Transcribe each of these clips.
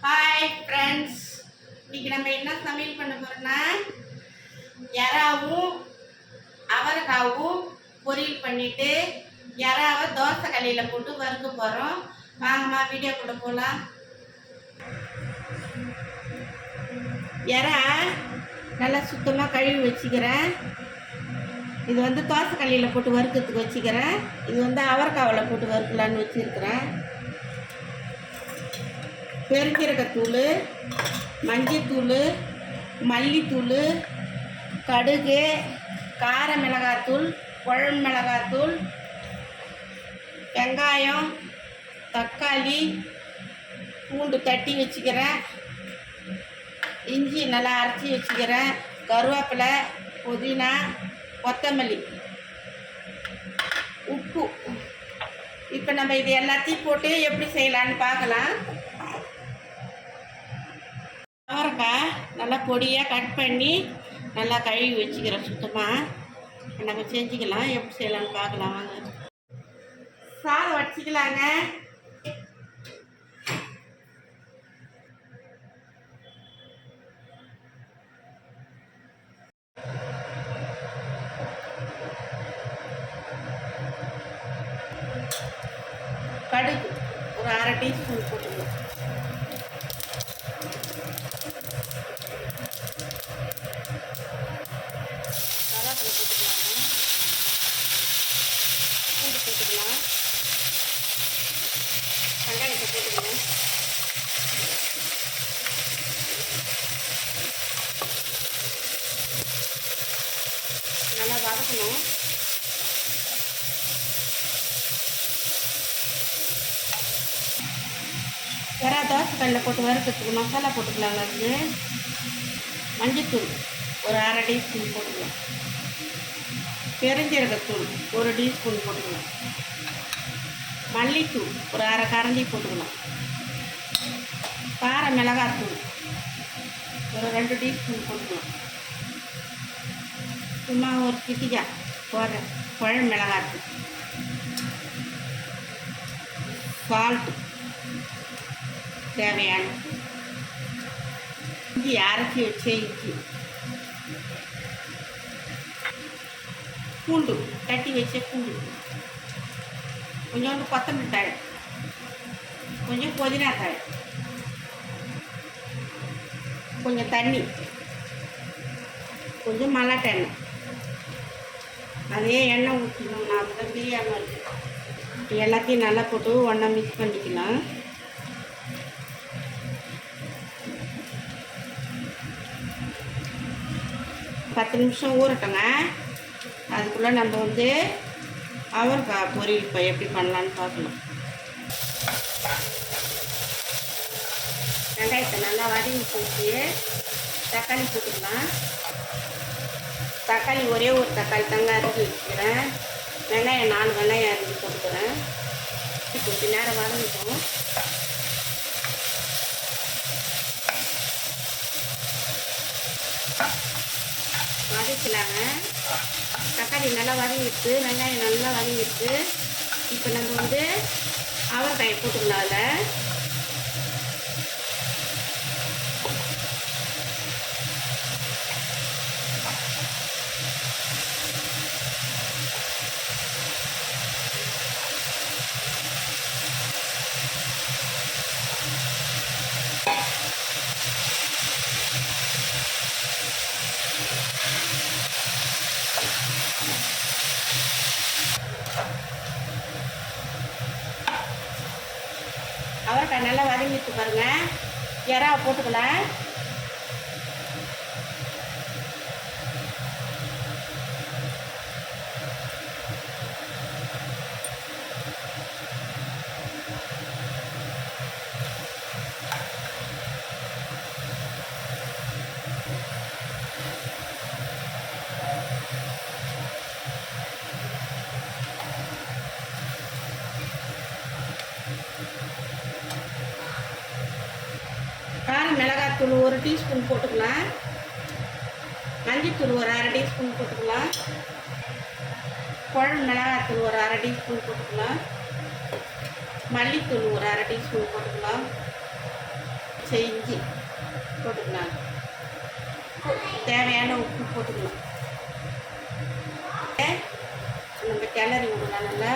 Hi friends, இன்னைக்கு நம்ம என்ன சமையல் பண்ண போறோம்னா எறாவும் அவரைக்காவும் பொரியல் பண்ணிட்டு எறாவை தோசை கல்லியில் போட்டு வறுக்க போகிறோம். வாங்கம்மா வீடியோ கூட போகலாம். எறா நல்லா சுத்தமாக கழுவி வச்சுக்கிறேன். இது வந்து தோசை கல்லியில் போட்டு வறுக்கிறதுக்கு வச்சுக்கிறேன். இது வந்து அவரைக்காவில் போட்டு வறுக்கலான்னு வச்சுருக்கிறேன். பெருஞ்சீரகத்தூள், மஞ்சத்தூள், மல்லித்தூள், கடுகு, கார மிளகாத்தூள், குழம்பு மிளகாத்தூள், வெங்காயம், தக்காளி, பூண்டு தட்டி வச்சுக்கிறேன். இஞ்சி நல்லா அரைச்சி வச்சுக்கிறேன். கருவேப்பிலை, புதினா, கொத்தமல்லி, உப்பு. இப்போ நம்ம இது எல்லாத்தையும் போட்டு எப்படி செய்யலான்னு பார்க்கலாம். அவரைக்காய் நல்லா பொடியாக கட் பண்ணி நல்லா கழுவி வச்சுக்கிறேன். சுத்தமாக நம்ம செஞ்சுக்கலாம். எப்படி செய்யலான்னு பார்க்கலாம் வாங்க. சாதம் வச்சுக்கலாங்க. கடுகு ஒரு அரை டீஸ்பூன் போட்டுக்கலாம். கருவேப்பிலை போட்டுக்கலாங்க. பூண்டு போட்டுக்கலாம். வெங்காயத்தை போட்டுக்கலாம். நல்லா வதக்கணும். எறா தோசை கல்லில் போட்டு வறுக்கிறதுக்கு மசாலா போட்டுக்கலாங்க. அதுக்கு மஞ்சத்தூள் ஒரு அரை டீஸ்பூன் போட்டுக்கலாம். பெருஞ்சீரகத்தூள் ஒரு டீஸ்பூன் போட்டுக்கலாம். மல்லித்தூள் ஒரு அரை கரண்டி போட்டுக்கலாம். கார மிளகாத்தூள் ஒரு 2 டீஸ்பூன் போட்டுக்கலாம். சும்மா ஒரு கிட்டிக்கா போடுற குழம்பு மிளகாத்தூள், சால்ட்டு தேவையான, இஞ்சி அரைச்சி வச்சே இஞ்சி, பூண்டு தட்டி வச்ச பூண்டு, கொஞ்சோண்டு கொத்தமல்லி தழை, கொஞ்சம் புதினா தழை, கொஞ்சம் தண்ணி, கொஞ்சம் மல்லாட்டை எண்ணெய். அதே எண்ணெய் ஊற்றிக்கணும். நான் அப்போ தான் பிரியாமல் இருக்குது. எல்லாத்தையும் நல்லா போட்டு ஒன்றா மிக்ஸ் பண்ணிக்கலாம். பத்து நிமிஷம் ஊறட்டோங்க. அதுக்குள்ளே நம்ம வந்து அவரைக்காய் பொரியல் இப்போ எப்படி பண்ணலான்னு பார்க்கலாம். வெங்காயத்தை நல்லா வதங்கி போட்டு தக்காளி போட்டுக்கலாம். தக்காளி ஒரே ஒரு தக்காளி தாங்க அரிஞ்சு வச்சுக்கிறேன். வெங்காயம் 4 வெங்காயம் அரிஞ்சு போட்டுக்கிறேன். கொஞ்சம் நேரம் வதங்கிட்டோம். வதக்கலாங்க. தக்காளி நல்லா வதங்கிடுச்சு, வெங்காயம் நல்லா வதங்கிடுச்சு. இப்போ நம்ம வந்து அவரைக்காயை போட்டுக்கலாம். அதில் அவரைக்காய் நல்லா வதங்கிட்டு பாருங்க. எறாவை போட்டுக்கலாம். கார மிளகாத்தூள் ஒரு டீஸ்பூன் போட்டுக்கலாம். மல்லித்தூள் ஒரு அரை டீஸ்பூன் போட்டுக்கலாம். குழம்பு மிளகாத்தூள் ஒரு அரை டீஸ்பூன் போட்டுக்கலாம். மல்லித்தூள் ஒரு அரை டீஸ்பூன் போட்டுக்கலாம். செஞ்சு போட்டுக்கலாம். தேவையான உப்பு போட்டுக்கலாம். நம்ம கிளறி விடலாம் நல்லா.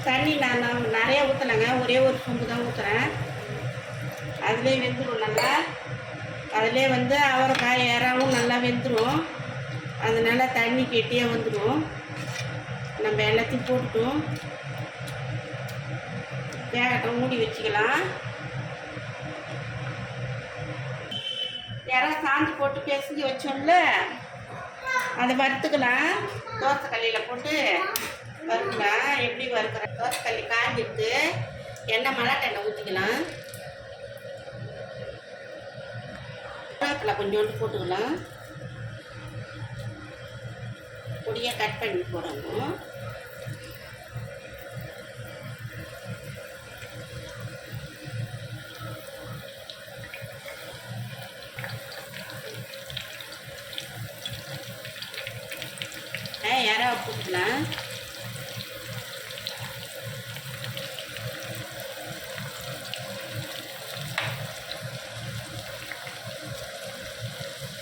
தண்ணி நான் நிறையா ஊற்றலைங்க, ஒரே ஒரு சொம்பு தான் ஊற்றுறேன். அதிலே வெந்துடும் நல்லா. அதிலே வந்து அவரைக்காய் இறாவும் நல்லா வெந்துடும். அதனால தண்ணி கெட்டியாக வந்துடும். நம்ம எல்லாத்தையும் போட்டுட்டோம், வேகட்டும், மூடி வச்சுக்கலாம். இறா சாந்து போட்டு பிசைஞ்சு வச்சோம்ல, அதை வறுத்துக்கலாம். தோசை கல்லியில் போட்டு வறுக்கலாம். எப்படி வறுக்கிற? தோசை கல்லி காய்ஞ்சிட்டு எண்ணெய் மல்லாட்டெண்ணெய் ஊற்றிக்கலாம். கருவேப்பிலை கொஞ்சோண்டு போட்டுக்கலாம். பொடியாக கட் பண்ணி போடணும். இறா போட்டுக்கலாம்.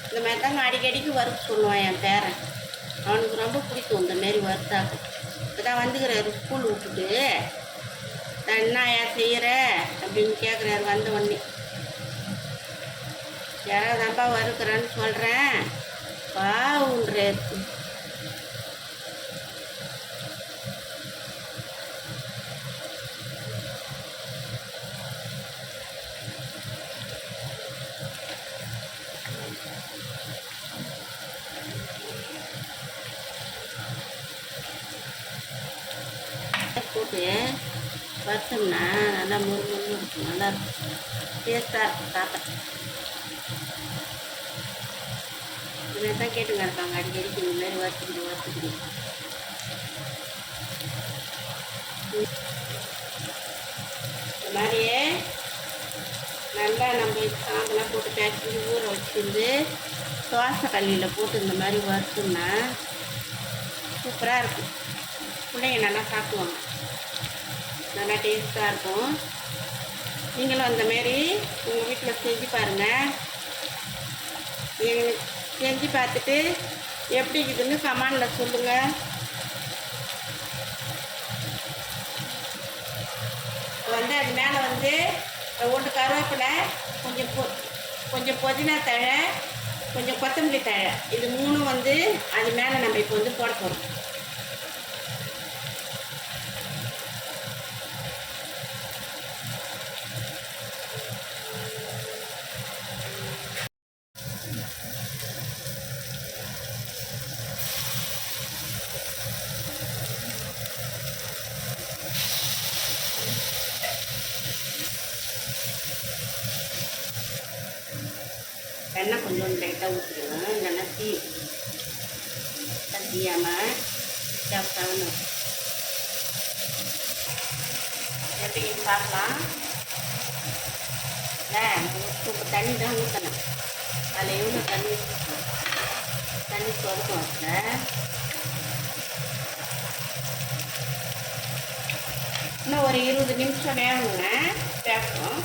இந்த மாதிரி தாங்க அடிக்கடிக்கு வறுத்து சொல்லுவான் என் பேரன். அவனுக்கு ரொம்ப பிடிக்கும் இந்த மாரி வறுத்தாக்கும். இப்போ தான் வந்துக்கிறாரு ஸ்கூல் விட்டுட்டு. நான் என்ன ஏன் செய்கிற அப்படின்னு கேட்குறாரு வந்த உடனே. யாராவது தான்ப்பா வறுக்கிறேன்னு சொல்கிறேன் பாவுன்றாரு. போட்டு வறுத்தோம்னா நல்லா முருகன்னு இருக்கும். நல்லா டேஸ்ட்டாக இருக்கும் சாப்பிட. இதுமாதிரி தான் கேட்டுங்க இருக்காங்க அடிக்கடிக்கு இந்த மாதிரி வறுத்துக்கிட்டு. இந்த மாதிரியே நல்லா நம்ம சாம்பெல்லாம் போட்டு பேக்கி ஊற வச்சுருந்து தோசை கல்லியில் போட்டு இந்த மாதிரி வறுத்தோம்னா சூப்பராக இருக்கும். பிள்ளைங்க நல்லா சாப்பிடுவாங்க, நல்லா டேஸ்ட்டாக இருக்கும். நீங்களும் அந்தமாரி உங்கள் வீட்டில் செஞ்சு பாருங்கள். நீங்கள் செஞ்சு பார்த்துட்டு எப்படி இருக்குதுன்னு கமெண்டில் சொல்லுங்கள். வந்து அது மேலே வந்து ஒன்று கருவேப்பிலை, கொஞ்சம் புதினா தழை, கொஞ்சம் கொத்தமல்லி தழை, இது மூணும் வந்து அது மேலே நம்ம இப்போ வந்து போட போகிறோம். எண்ணெய் கொஞ்சம் லைட்டாக ஊற்றிடுவோம், இல்லைன்னா தீயாமல் சாப்பிட்டாலும் எப்படி பார்க்கலாம். இல்லை இப்போ தண்ணி தான் ஊற்றணும். அதில் எவ்வளோ தண்ணி சொருக்கும் வச்ச இன்னும் ஒரு 20 நிமிஷம் வேணுங்க. வேகணும்.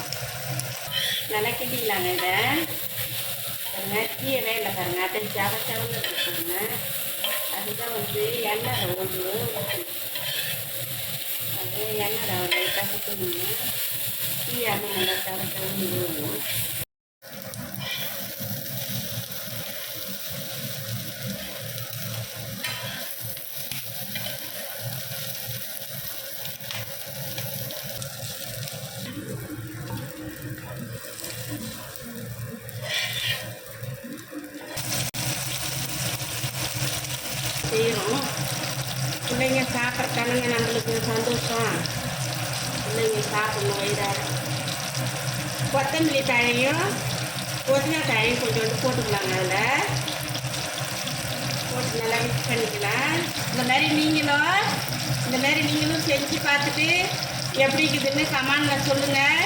நல்லா கிண்டிக்கலாங்க. இதை பாருங்க, தீயவே இல்லை பாருங்க, அப்படியே செவந்து இருக்குங்க. அதுதான் வந்து எண்ணெய் ஒன்று அது எண்ணெய் லைட்டாக சுற்றணுங்க. தீயாமல் நல்லா செவந்து விழுவணும். செய்யணும். பிள்ளைங்க சாப்பிட்றதானுங்க நம்மளுக்கு சந்தோஷம். பிள்ளைங்க சாப்பிடணும் வயிறார. கொத்தமல்லி தழையும் புதினா தழையும் கொஞ்சோண்டு போட்டுக்கலாங்க. அதில் போட்டு நல்லா மிக்ஸ் பண்ணிக்கலாம். இந்த மாதிரி நீங்களும் செஞ்சு பார்த்துட்டு எப்படி இருக்குதுன்னு கமெண்டில் சொல்லுங்கள்.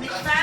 மிஸ்டா